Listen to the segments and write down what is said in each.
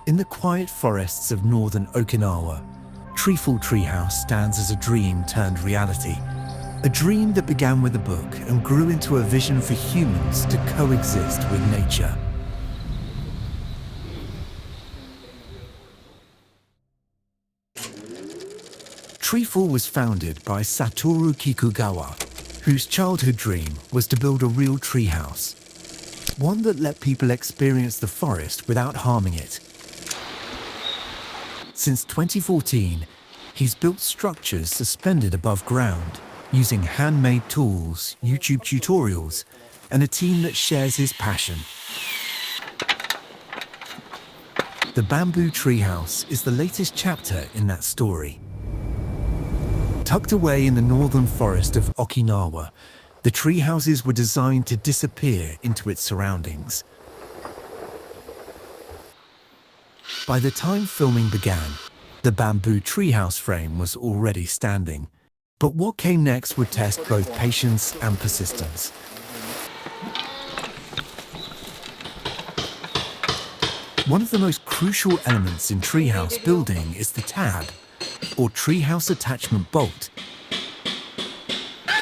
In the quiet forests of northern Okinawa, Treefall Treehouse stands as a dream turned reality. A dream that began with a book and grew into a vision for humans to coexist with nature. Treefall was founded by Satoru Kikugawa, whose childhood dream was to build a real treehouse, one that let people experience the forest without harming it. Since 2014, he's built structures suspended above ground, using handmade tools, YouTube tutorials, and a team that shares his passion. The Bamboo Treehouse is the latest chapter in that story. Tucked away in the northern forest of Okinawa, the treehouses were designed to disappear into its surroundings. By the time filming began, the bamboo treehouse frame was already standing. But what came next would test both patience and persistence. One of the most crucial elements in treehouse building is the tab, or treehouse attachment bolt.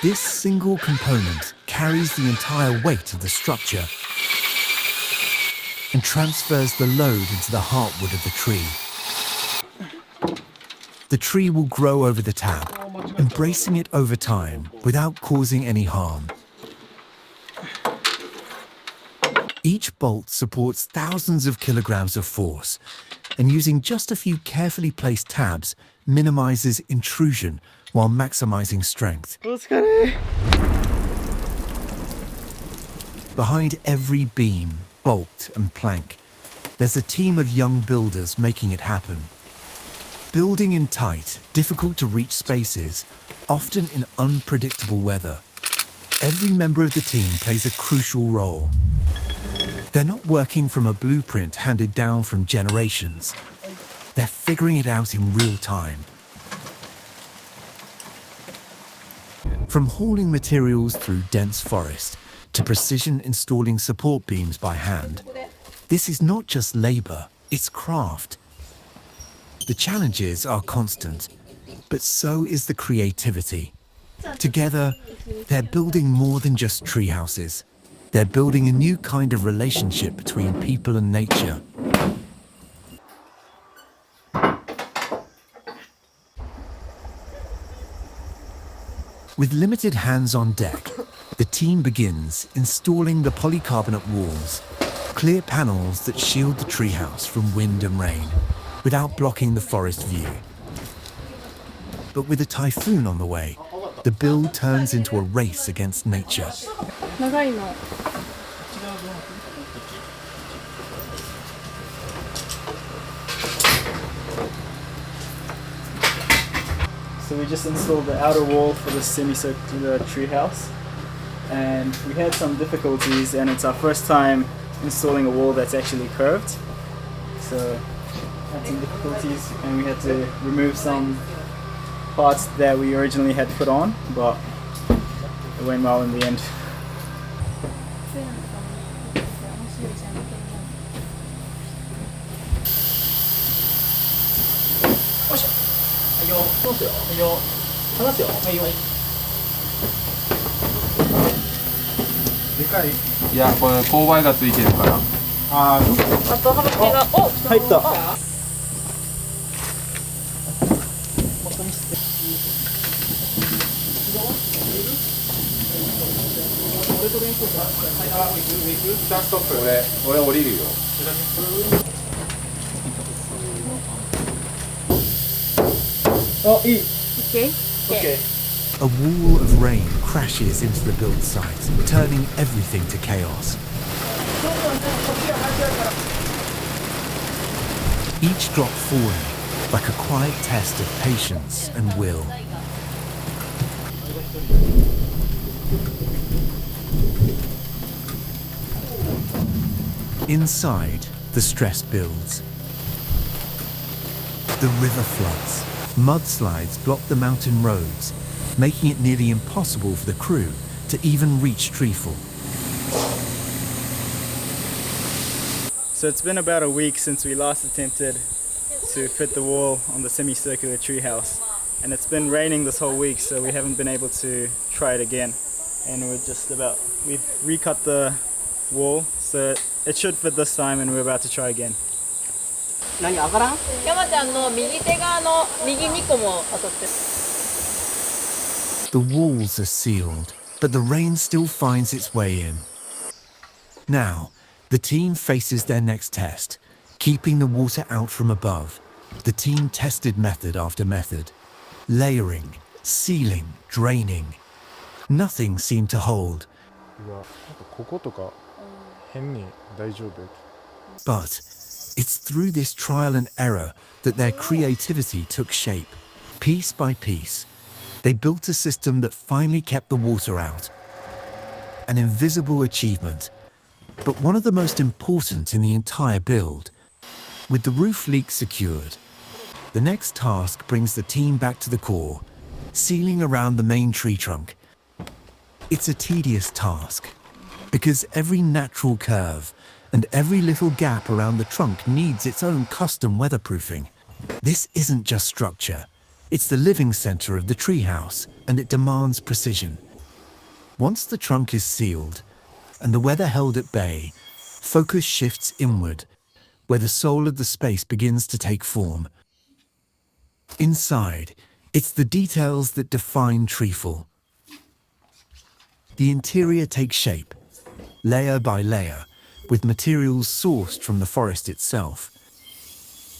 This single component carries the entire weight of the structure and transfers the load into the heartwood of the tree. The tree will grow over the tab, embracing it over time without causing any harm. Each bolt supports thousands of kilograms of force, and using just a few carefully placed tabs minimizes intrusion while maximizing strength. Behind every beam, bolt, and plank, there's a team of young builders making it happen. Building in tight, difficult-to-reach spaces, often in unpredictable weather, every member of the team plays a crucial role. They're not working from a blueprint handed down from generations. They're figuring it out in real time. From hauling materials through dense forest to precision installing support beams by hand, this is not just labor, it's craft. The challenges are constant, but so is the creativity. Together, they're building more than just tree houses. They're building a new kind of relationship between people and nature. With limited hands on deck, the team begins installing the polycarbonate walls, clear panels that shield the treehouse from wind and rain, without blocking the forest view. But with a typhoon on the way, the build turns into a race against nature. So we just installed the outer wall for the semicircular treehouse, and we had some difficulties, and it's our first time installing a wall that's actually curved. So had some difficulties, and we had to remove some parts that we originally had put on, but it went well in the end.いや、これ勾配がついてるから。あとはみが入った。ストップ。俺降りるよ。あ、いい。Okay. A wall of rain crashes into the build site, turning everything to chaos. Each drop falling like a quiet test of patience and will. Inside, the stress builds. The river floods. Mudslides block the mountain roads, making it nearly impossible for the crew to even reach Treefall. So it's been about a week since we last attempted to fit the wall on the semicircular treehouse, and it's been raining this whole week, so we haven't been able to try it again. And we've recut the wall, so it should fit this time, and we're about to try again. 何上がらん？山ちゃんの右手側の右2個も当たってる。 The walls are sealed, but the rain still finds its way in. Now, the team faces their next test, keeping the water out from above. The team tested method after method. Layering, sealing, draining. Nothing seemed to hold. うわ、なんかこことか変に大丈夫？ But it's through this trial and error that their creativity took shape. Piece by piece, they built a system that finally kept the water out. An invisible achievement, but one of the most important in the entire build. With the roof leak secured, the next task brings the team back to the core, sealing around the main tree trunk. It's a tedious task, because every natural curve and every little gap around the trunk needs its own custom weatherproofing. This isn't just structure, it's the living center of the treehouse, and it demands precision. Once the trunk is sealed and the weather held at bay, focus shifts inward, where the soul of the space begins to take form. Inside, it's the details that define Treefall. The interior takes shape, layer by layer, with materials sourced from the forest itself.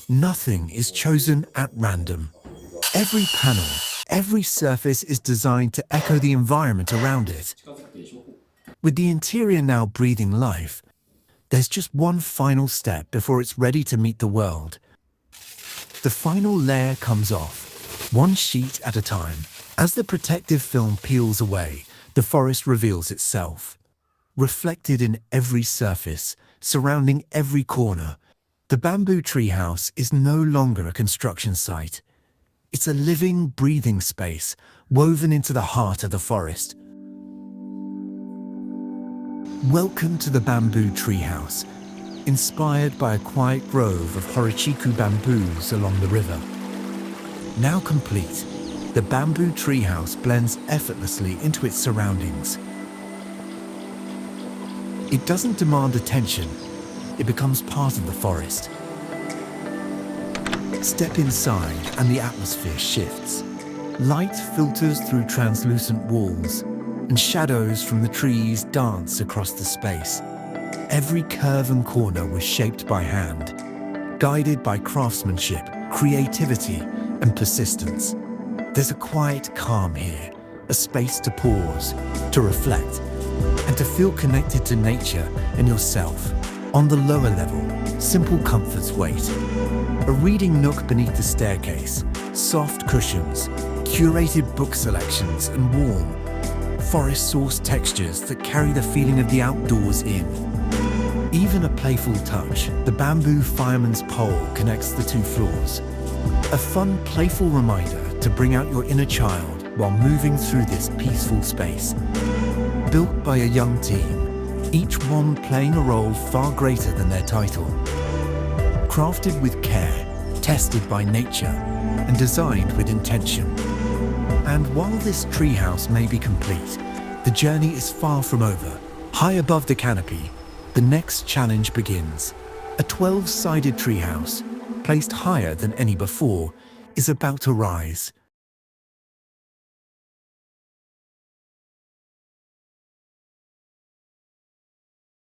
Nothing is chosen at random. Every panel, every surface is designed to echo the environment around it. With the interior now breathing life, there's just one final step before it's ready to meet the world. The final layer comes off, one sheet at a time. As the protective film peels away, the forest reveals itself. Reflected in every surface, surrounding every corner, the bamboo treehouse is no longer a construction site. It's a living, breathing space woven into the heart of the forest. Welcome to the bamboo treehouse, inspired by a quiet grove of Horichiku bamboos along the river. Now complete, the bamboo treehouse blends effortlessly into its surroundings. It doesn't demand attention, it becomes part of the forest. Step inside and the atmosphere shifts. Light filters through translucent walls, and shadows from the trees dance across the space. Every curve and corner was shaped by hand, guided by craftsmanship, creativity, and persistence. There's a quiet calm here, a space to pause, to reflect, and to feel connected to nature and yourself. On the lower level, simple comforts wait. A reading nook beneath the staircase, soft cushions, curated book selections, and warm, forest-sourced textures that carry the feeling of the outdoors in. Even a playful touch, the bamboo fireman's pole connects the two floors. A fun, playful reminder to bring out your inner child while moving through this peaceful space. Built by a young team, each one playing a role far greater than their title. Crafted with care, tested by nature, and designed with intention. And while this treehouse may be complete, the journey is far from over. High above the canopy, the next challenge begins. A 12-sided treehouse, placed higher than any before, is about to rise.